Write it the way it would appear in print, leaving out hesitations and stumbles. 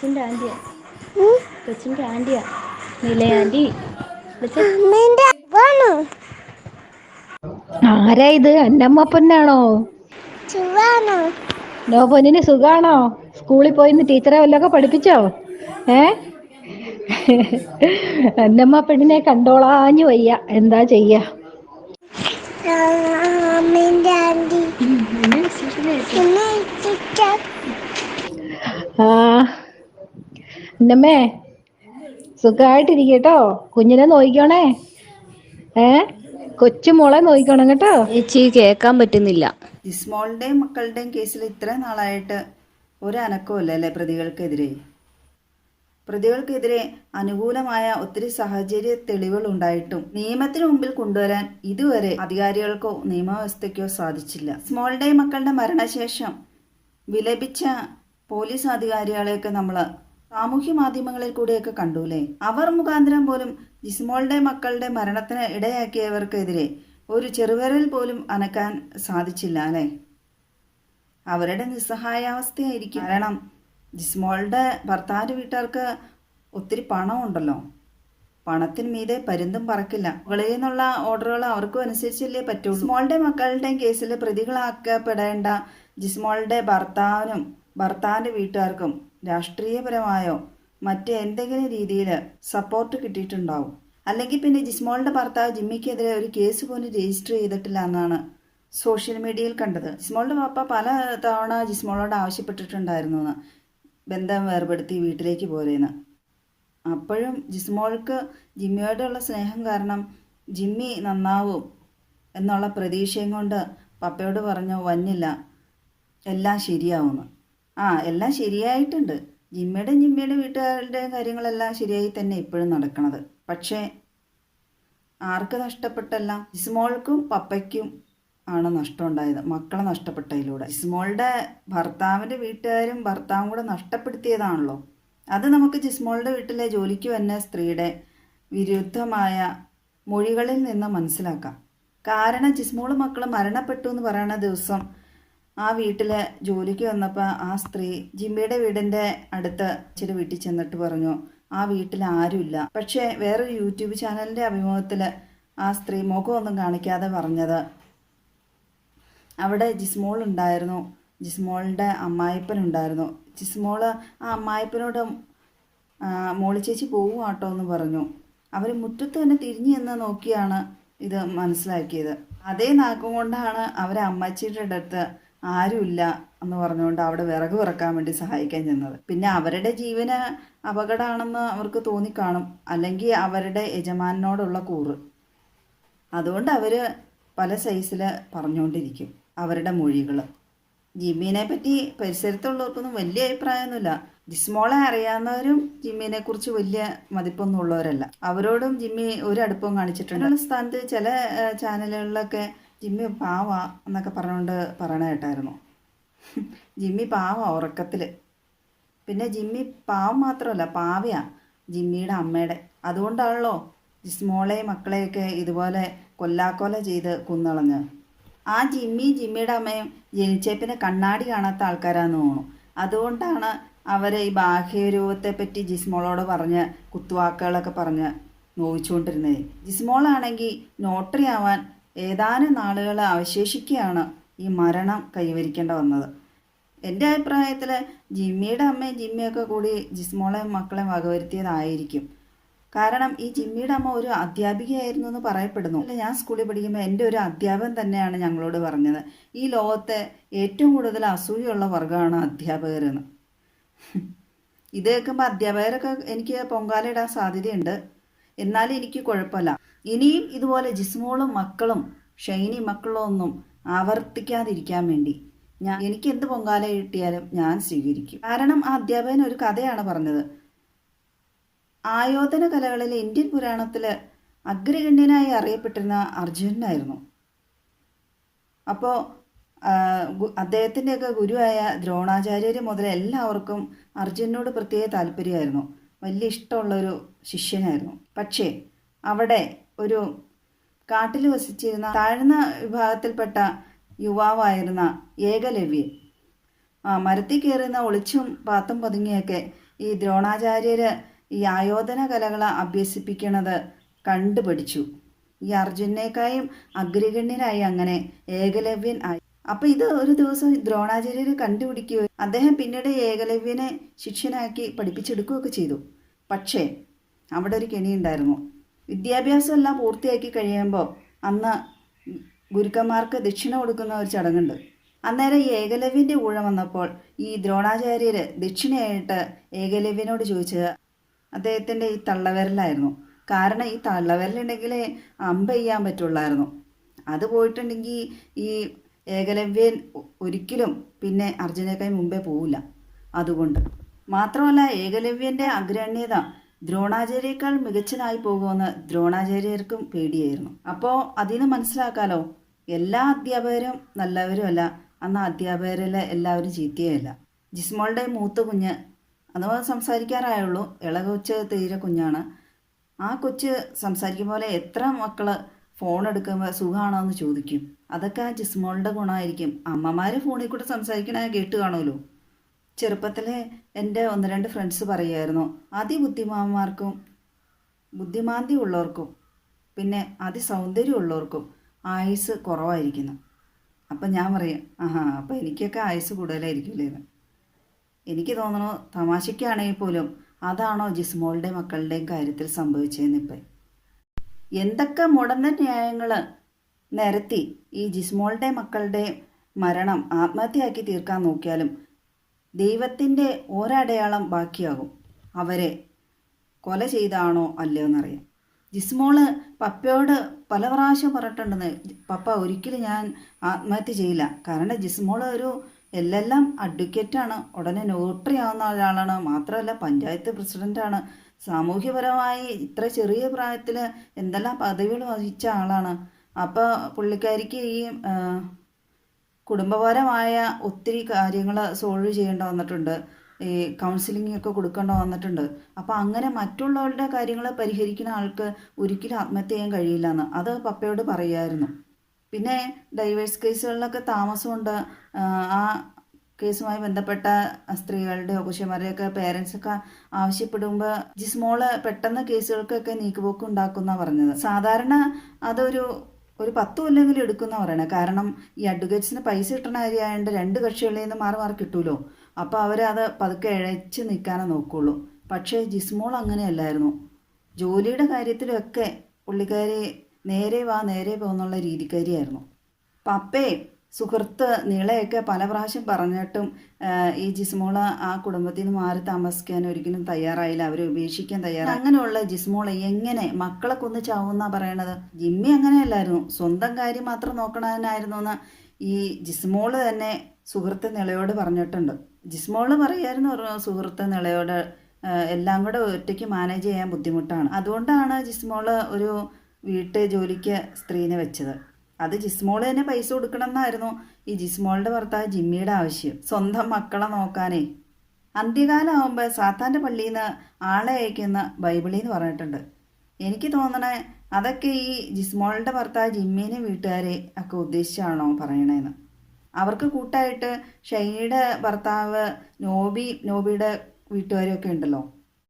കൊച്ചിൻ്റെ ആൻറ്റിയാ, കൊച്ചിൻ്റെ ആൻറ്റിയാ, നില ആൻറ്റി. ആരാ ഇത്? എൻ്റെ അമ്മ പൊന്നാണോ? നോ പൊന്നിന് സുഖാണോ? സ്കൂളിൽ പോയിന്ന് ടീച്ചറെ വല്ലതൊക്കെ പഠിപ്പിച്ചോ? എൻ്റെ അമ്മ പെണ്ണിനെ കണ്ടോളാഞ്ഞു വയ്യ, എന്താ ചെയ്യാ? ആ എന്നമ്മേ സുഖമായിട്ടിരിക്കട്ടോ, കുഞ്ഞിനെ നോയിക്കോണേ. കൊച്ചുമോളെ നോയിക്കോണം കേട്ടോ. ചേച്ചി കേൾക്കാൻ പറ്റുന്നില്ല. ജിസ്മോളുടെയും മക്കളുടെയും കേസിൽ ഇത്ര നാളായിട്ട് ഒരനക്കമില്ല അല്ലേ പ്രതികൾക്കെതിരെ? പ്രതികൾക്കെതിരെ അനുകൂലമായ ഒത്തിരി സാഹചര്യ തെളിവുകൾ ഉണ്ടായിട്ടും നിയമത്തിന് മുമ്പിൽ കൊണ്ടുവരാൻ ഇതുവരെ അധികാരികൾക്കോ നിയമവ്യവസ്ഥയ്ക്കോ സാധിച്ചില്ല. ജിസ്മോളുടെയും മക്കളുടെ മരണശേഷം വിലപിച്ച പോലീസ് അധികാരികളെയൊക്കെ നമ്മൾ സാമൂഹ്യ മാധ്യമങ്ങളിൽ കൂടെയൊക്കെ കണ്ടൂലേ. അവർ മുഖാന്തരം പോലും ജിസ്മോളുടെ മക്കളുടെ മരണത്തിന് ഇടയാക്കിയവർക്കെതിരെ ഒരു ചെറുവിരൽ പോലും അനക്കാൻ സാധിച്ചില്ല അല്ലേ. അവരുടെ നിസ്സഹായാവസ്ഥയായിരിക്കും. കാരണം ജിസ്മോളുടെ ഭർത്താവിൻ്റെ വീട്ടുകാർക്ക് ഒത്തിരി പണമുണ്ടല്ലോ, പണത്തിന് മീതെ പരുന്തും പറക്കില്ല. മുകളിൽ നിന്നുള്ള ഓർഡറുകൾ അവർക്കും അനുസരിച്ചല്ലേ പറ്റുള്ളൂ. ജിസ്മോളുടെ മക്കളുടെയും കേസിൽ പ്രതികളാക്കപ്പെടേണ്ട ജിസ്മോളുടെ ഭർത്താവിനും ഭർത്താവിൻ്റെ വീട്ടുകാർക്കും രാഷ്ട്രീയപരമായോ മറ്റെന്തെങ്കിലും രീതിയിൽ സപ്പോർട്ട് കിട്ടിയിട്ടുണ്ടാവും. അല്ലെങ്കിൽ പിന്നെ ജിസ്മോളുടെ ഭർത്താവ് ജിമ്മിക്കെതിരെ ഒരു കേസ് പോലും രജിസ്റ്റർ ചെയ്തിട്ടില്ല എന്നാണ് സോഷ്യൽ മീഡിയയിൽ കണ്ടത്. ജിസ്മോളുടെ പാപ്പ പല തവണ ജിസ്മോളോട് ആവശ്യപ്പെട്ടിട്ടുണ്ടായിരുന്നു എന്ന്, ബന്ധം വേർപെടുത്തി വീട്ടിലേക്ക് പോരേന്ന്. അപ്പോഴും ജിസ്മോൾക്ക് ജിമ്മിയോടുള്ള സ്നേഹം കാരണം ജിമ്മി നന്നാവും എന്നുള്ള പ്രതീക്ഷയും കൊണ്ട് പപ്പയോട് പറഞ്ഞു വന്നില്ല, എല്ലാം ശരിയാവുമെന്ന്. എല്ലാം ശരിയായിട്ടുണ്ട്. ജിമ്മിയുടെ വീട്ടുകാരുടെയും കാര്യങ്ങളെല്ലാം ശരിയായി തന്നെ ഇപ്പോഴും നടക്കണത്. പക്ഷേ ആർക്ക് നഷ്ടപ്പെട്ടല്ല? ജിസ്മോൾക്കും പപ്പയ്ക്കും ആണ് നഷ്ടമുണ്ടായത്, മക്കളെ നഷ്ടപ്പെട്ടതിലൂടെ. ജിസ്മോളുടെ ഭർത്താവിൻ്റെ വീട്ടുകാരും ഭർത്താവും കൂടെ നഷ്ടപ്പെടുത്തിയതാണല്ലോ. അത് നമുക്ക് ജിസ്മോളുടെ വീട്ടിലെ ജോലിക്ക് വന്ന സ്ത്രീയുടെ വിരുദ്ധമായ മൊഴികളിൽ നിന്ന് മനസ്സിലാക്കാം. കാരണം ജിസ്മോളും മക്കളും മരണപ്പെട്ടു എന്ന് പറയുന്ന ദിവസം ആ വീട്ടിൽ ജോലിക്ക് വന്നപ്പോൾ ആ സ്ത്രീ ജിമ്മിയുടെ വീടിൻ്റെ അടുത്ത് ഇച്ചിരി വീട്ടിൽ ചെന്നിട്ട് പറഞ്ഞു ആ വീട്ടിൽ ആരുമില്ല. പക്ഷേ വേറൊരു യൂട്യൂബ് ചാനലിൻ്റെ അഭിമുഖത്തിൽ ആ സ്ത്രീ മുഖമൊന്നും കാണിക്കാതെ പറഞ്ഞത് അവിടെ ജിസ്മോൾ ഉണ്ടായിരുന്നു, ജിസ്മോളുടെ അമ്മായിപ്പനുണ്ടായിരുന്നു. ജിസ്മോള് ആ അമ്മായിപ്പനോട് മോളി ചേച്ചി പോവും ആട്ടോ എന്ന് പറഞ്ഞു. അവർ മുറ്റത്ത് തന്നെ തിരിഞ്ഞു നിന്ന് നോക്കിയാണ് ഇത് മനസ്സിലാക്കിയത്. അതേ നാക്കും കൊണ്ടാണ് അവർ അമ്മച്ചിയുടെ അടുത്ത് ആരുമില്ല എന്ന് പറഞ്ഞുകൊണ്ട് അവിടെ വിറക് വിറക്കാൻ വേണ്ടി സഹായിക്കാൻ ചെന്നത്. പിന്നെ അവരുടെ ജീവന് അപകടമാണെന്ന് അവർക്ക് തോന്നിക്കാണും, അല്ലെങ്കിൽ അവരുടെ യജമാനോടുള്ള കൂറ്. അതുകൊണ്ട് അവർ പല സൈസിൽ പറഞ്ഞുകൊണ്ടിരിക്കും അവരുടെ മൊഴികൾ. ജിമ്മിനെ പറ്റി പരിസരത്തുള്ളവർക്കൊന്നും വലിയ അഭിപ്രായമൊന്നുമില്ല. ജിസ്മോളെ അറിയാവുന്നവരും ജിമ്മിനെ കുറിച്ച് വലിയ മതിപ്പൊന്നും ഉള്ളവരല്ല. അവരോടും ജിമ്മി ഒരു അടുപ്പവും കാണിച്ചിട്ടുണ്ട്. സ്ഥാനത്ത് ചില ചാനലുകളിലൊക്കെ ജിമ്മി പാവ എന്നൊക്കെ പറഞ്ഞുകൊണ്ട് പറയണ കേട്ടായിരുന്നു. ജിമ്മി പാവ ഉറക്കത്തിൽ. പിന്നെ ജിമ്മി പാവം മാത്രമല്ല പാവയാ ജിമ്മിയുടെ അമ്മയുടെ. അതുകൊണ്ടാണല്ലോ ജിസ്മോളെയും മക്കളെയൊക്കെ ഇതുപോലെ കൊല്ലാക്കൊല ചെയ്ത് കുന്നളഞ്ഞ്. ആ ജിമ്മിയുടെ അമ്മയും ജനിച്ചേപ്പിന് കണ്ണാടി കാണാത്ത ആൾക്കാരാന്ന് തോന്നുന്നു. അതുകൊണ്ടാണ് അവർ ഈ ബാഹ്യരൂപത്തെപ്പറ്റി ജിസ്മോളോട് പറഞ്ഞ് കുത്തുവാക്കുകളൊക്കെ പറഞ്ഞ് നോവിച്ചുകൊണ്ടിരുന്നത്. ജിസ്മോളാണെങ്കിൽ നോട്ടറി ആവാൻ ഏതാനും നാളുകൾ അവശേഷിക്കുകയാണ് ഈ മരണം കൈവരിക്കേണ്ട വന്നത്. എൻ്റെ അഭിപ്രായത്തിൽ ജിമ്മിയുടെ അമ്മയും ജിമ്മിയൊക്കെ കൂടി ജിസ്മോളെയും മക്കളെയും വകവരുത്തിയതായിരിക്കും. കാരണം ഈ ജിമ്മിയുടെ അമ്മ ഒരു അധ്യാപികയായിരുന്നു എന്ന് പറയപ്പെടുന്നു. അല്ല, ഞാൻ സ്കൂളിൽ പഠിക്കുമ്പോൾ എൻ്റെ ഒരു അധ്യാപകൻ തന്നെയാണ് ഞങ്ങളോട് പറഞ്ഞത്, ഈ ലോകത്തെ ഏറ്റവും കൂടുതൽ അസൂയുള്ള വർഗ്ഗമാണ് അധ്യാപകരെന്ന്. ഇത് കേൾക്കുമ്പോൾ അധ്യാപകരൊക്കെ എനിക്ക് പൊങ്കാലയിടാൻ സാധ്യതയുണ്ട്. എന്നാലും എനിക്ക് കുഴപ്പമില്ല. ഇനിയും ഇതുപോലെ ജിസ്മോളും മക്കളും ഷൈനി മക്കളും ഒന്നും ആവർത്തിക്കാതിരിക്കാൻ വേണ്ടി എനിക്ക് എന്ത് പൊങ്കാല കിട്ടിയാലും ഞാൻ സ്വീകരിക്കും. കാരണം ആ അധ്യാപകൻ ഒരു കഥയാണ് പറഞ്ഞത്. ആയോധന കലകളിലെ ഇന്ത്യൻ പുരാണത്തിൽ അഗ്രഗണ്യനായി അറിയപ്പെട്ടിരുന്ന അർജുനനായിരുന്നു. അപ്പോൾ അദ്ദേഹത്തിൻ്റെയൊക്കെ ഗുരുവായ ദ്രോണാചാര്യർ മുതൽ എല്ലാവർക്കും അർജുനനോട് പ്രത്യേക താല്പര്യമായിരുന്നു, വലിയ ഇഷ്ടമുള്ളൊരു ശിഷ്യനായിരുന്നു. പക്ഷേ അവിടെ ഒരു കാട്ടിൽ വസിച്ചിരുന്ന താഴ്ന്ന വിഭാഗത്തിൽപ്പെട്ട യുവാവായിരുന്ന ഏകലവ്യൻ മരത്തിൽ കയറുന്ന ഒളിച്ചും പാത്തും പതുങ്ങിയൊക്കെ ഈ ദ്രോണാചാര്യര് ഈ ആയോധന കലകൾ അഭ്യസിപ്പിക്കണത് കണ്ടുപഠിച്ചു. ഈ അർജുനേക്കായും അഗ്രഗണ്യനായി അങ്ങനെ ഏകലവ്യൻ ആയി. അപ്പം ഇത് ഒരു ദിവസം ദ്രോണാചാര്യർ കണ്ടുപിടിക്കുകയോ അദ്ദേഹം പിന്നീട് ഏകലവ്യനെ ശിഷ്യനാക്കി പഠിപ്പിച്ചെടുക്കുകയൊക്കെ ചെയ്തു. പക്ഷേ അവിടെ ഒരു കെണിയുണ്ടായിരുന്നു. വിദ്യാഭ്യാസം എല്ലാം പൂർത്തിയാക്കി കഴിയുമ്പോൾ അന്ന് ഗുരുക്കന്മാർക്ക് ദക്ഷിണ കൊടുക്കുന്ന ഒരു ചടങ്ങുണ്ട്. അന്നേരം ഈ ഏകലവ്യൻ്റെ ഊഴം വന്നപ്പോൾ ഈ ദ്രോണാചാര്യർ ദക്ഷിണയായിട്ട് ഏകലവ്യനോട് ചോദിച്ചത് അദ്ദേഹത്തിൻ്റെ ഈ തള്ളവിരലായിരുന്നു. കാരണം ഈ തള്ളവിരലുണ്ടെങ്കിലേ അമ്പ ചെയ്യാൻ പറ്റുള്ളായിരുന്നു. അത് പോയിട്ടുണ്ടെങ്കിൽ ഈ ഏകലവ്യൻ ഒരിക്കലും പിന്നെ അർജുനേക്കായി മുമ്പേ പോവില്ല. അതുകൊണ്ട് മാത്രമല്ല ഏകലവ്യൻ്റെ അഗ്രഗണ്യത ദ്രോണാചാര്യയേക്കാൾ മികച്ചനായി പോകുമെന്ന് ദ്രോണാചാര്യർക്കും പേടിയായിരുന്നു. അപ്പോൾ അതിന് മനസ്സിലാക്കാലോ, എല്ലാ അധ്യാപകരും നല്ലവരുമല്ല, അന്ന് അധ്യാപകരിൽ എല്ലാവരും ചീത്തയല്ല. ജിസ്മോളുടെ മൂത്ത കുഞ്ഞ് അഥവാ സംസാരിക്കാറായുള്ളൂ, ഇളകൊച്ച് തീരെ കുഞ്ഞാണ്. ആ കൊച്ച് സംസാരിക്കും പോലെ എത്ര മക്കൾ ഫോൺ എടുക്കുമ്പോൾ സുഖമാണോ എന്ന് ചോദിക്കും. അതൊക്കെ ആ ജിസ്മോളുടെ ഗുണമായിരിക്കും. അമ്മമാർ ഫോണിൽ കൂടെ സംസാരിക്കണ കേട്ട് കാണുമല്ലോ. ചെറുപ്പത്തിലെ എൻ്റെ 1-2 ഫ്രണ്ട്സ് പറയുമായിരുന്നു, അതിബുദ്ധിമാന്മാർക്കും ബുദ്ധിമാന്ദ്യം ഉള്ളവർക്കും പിന്നെ അതിസൗന്ദര്യമുള്ളവർക്കും ആയുസ് കുറവായിരിക്കുന്നു. അപ്പം ഞാൻ പറയും, അപ്പം എനിക്കൊക്കെ ആയുസ് കൂടുതലായിരിക്കില്ലേ എന്ന്. എനിക്ക് തോന്നണു തമാശയ്ക്കാണെങ്കിൽ പോലും അതാണോ ജിസ്മോളുടെ മക്കളുടെയും കാര്യത്തിൽ സംഭവിച്ചതെന്നിപ്പം. എന്തൊക്കെ മുടന്ന ന്യായങ്ങൾ നിരത്തി ഈ ജിസ്മോളുടെ മക്കളുടെ മരണം ആത്മഹത്യയാക്കി തീർക്കാൻ നോക്കിയാലും ദൈവത്തിൻ്റെ ഒരടയാളം ബാക്കിയാകും. അവരെ കൊല ചെയ്താണോ അല്ലയോ എന്നറിയാം. ജിസ്മോള് പപ്പയോട് പല പ്രാവശ്യം പറഞ്ഞിട്ടുണ്ടെന്ന്, പപ്പ ഒരിക്കലും ഞാൻ ആത്മഹത്യ ചെയ്യില്ല. കാരണം ജിസ്മോള് ഒരു എല്ലാം അഡ്വക്കേറ്റാണ്, ഉടനെ നോട്ടറി ആവുന്ന ഒരാളാണ്, മാത്രമല്ല പഞ്ചായത്ത് പ്രസിഡൻ്റാണ്. സാമൂഹ്യപരമായി ഇത്ര ചെറിയ പ്രായത്തിൽ എന്തെല്ലാം പദവികൾ വഹിച്ച ആളാണ്. അപ്പോൾ പുള്ളിക്കാരിക്ക് ഈ കുടുംബപരമായ ഒത്തിരി കാര്യങ്ങൾ സോൾവ് ചെയ്യേണ്ട വന്നിട്ടുണ്ട്, ഈ കൗൺസിലിംഗ് ഒക്കെ കൊടുക്കേണ്ട വന്നിട്ടുണ്ട്. അപ്പോൾ അങ്ങനെ മറ്റുള്ളവരുടെ കാര്യങ്ങൾ പരിഹരിക്കുന്ന ആൾക്ക് ഒരിക്കലും ആത്മഹത്യ ചെയ്യാൻ കഴിയില്ല എന്ന് അത് പപ്പയോട് പറയുമായിരുന്നു. പിന്നെ ഡൈവേഴ്സ് കേസുകളിലൊക്കെ താമസമുണ്ട്. ആ കേസുമായി ബന്ധപ്പെട്ട സ്ത്രീകളുടെയോ പുരുഷന്മാരുടെയൊക്കെ പേരൻസൊക്കെ ആവശ്യപ്പെടുമ്പോൾ ജിസ്മോള് പെട്ടെന്ന് കേസുകൾക്കൊക്കെ നീക്കുപോക്ക് ഉണ്ടാക്കുന്ന പറഞ്ഞത്. സാധാരണ അതൊരു 10 കൊല്ലെങ്കിലും എടുക്കുന്ന പറയണേ. കാരണം ഈ അഡ്വക്കേറ്റ്സിന് പൈസ കിട്ടുന്ന കാര്യമായതുകൊണ്ട് 2 കക്ഷികളിൽ നിന്ന് മാറി കിട്ടുമല്ലോ. അപ്പോൾ അവരത് പതുക്കെ ഇഴച്ച് നിൽക്കാനേ നോക്കുള്ളൂ. പക്ഷേ ജിസ്മോൾ അങ്ങനെയല്ലായിരുന്നു. ജോലിയുടെ കാര്യത്തിലൊക്കെ പുള്ളിക്കാരി നേരെ വാ എന്നുള്ള രീതിക്കാരിയായിരുന്നു. പപ്പേ സുഹൃത്ത് നീളയൊക്കെ പല പ്രാവശ്യം പറഞ്ഞിട്ടും ഈ ജിസ്മോള് ആ കുടുംബത്തിൽ നിന്ന് മാറി താമസിക്കാൻ ഒരിക്കലും തയ്യാറായില്ല. അവരെ ഉപേക്ഷിക്കാൻ തയ്യാറായി. അങ്ങനെയുള്ള ജിസ്മോള് എങ്ങനെ മക്കളെ കൊന്നു ചാവുന്നാ പറയണത്? ജിമ്മി അങ്ങനെയല്ലായിരുന്നു, സ്വന്തം കാര്യം മാത്രം നോക്കണതിനായിരുന്നു എന്ന് ഈ ജിസ്മോള് തന്നെ സുഹൃത്ത് നിളയോട് പറഞ്ഞിട്ടുണ്ട്. ജിസ്മോള് പറയായിരുന്നു സുഹൃത്ത് നിളയോട്, എല്ലാം കൂടെ ഒറ്റയ്ക്ക് മാനേജ് ചെയ്യാൻ ബുദ്ധിമുട്ടാണ്. അതുകൊണ്ടാണ് ജിസ്മോള് ഒരു വീട്ടു ജോലിക്ക് സ്ത്രീനെ വെച്ചത്. അത് ജിസ്മോള് തന്നെ പൈസ കൊടുക്കണം എന്നായിരുന്നു ഈ ജിസ്മോളുടെ ഭർത്താവ് ജിമ്മിയുടെ ആവശ്യം, സ്വന്തം മക്കളെ നോക്കാനേ. അന്ത്യകാലമാകുമ്പോൾ സാത്താൻ്റെ പള്ളിയിൽ നിന്ന് ആളെ അയക്കുന്ന ബൈബിളിൽ നിന്ന് പറഞ്ഞിട്ടുണ്ട്. എനിക്ക് തോന്നണേ അതൊക്കെ ഈ ജിസ്മോളുടെ ഭർത്താവ് ജിമ്മിനെ വീട്ടുകാരെ ഒക്കെ ഉദ്ദേശിച്ചാണോ പറയണേന്ന്. അവർക്ക് കൂട്ടായിട്ട് ഷൈനിയുടെ ഭർത്താവ് നോബിയുടെ വീട്ടുകാരൊക്കെ ഉണ്ടല്ലോ.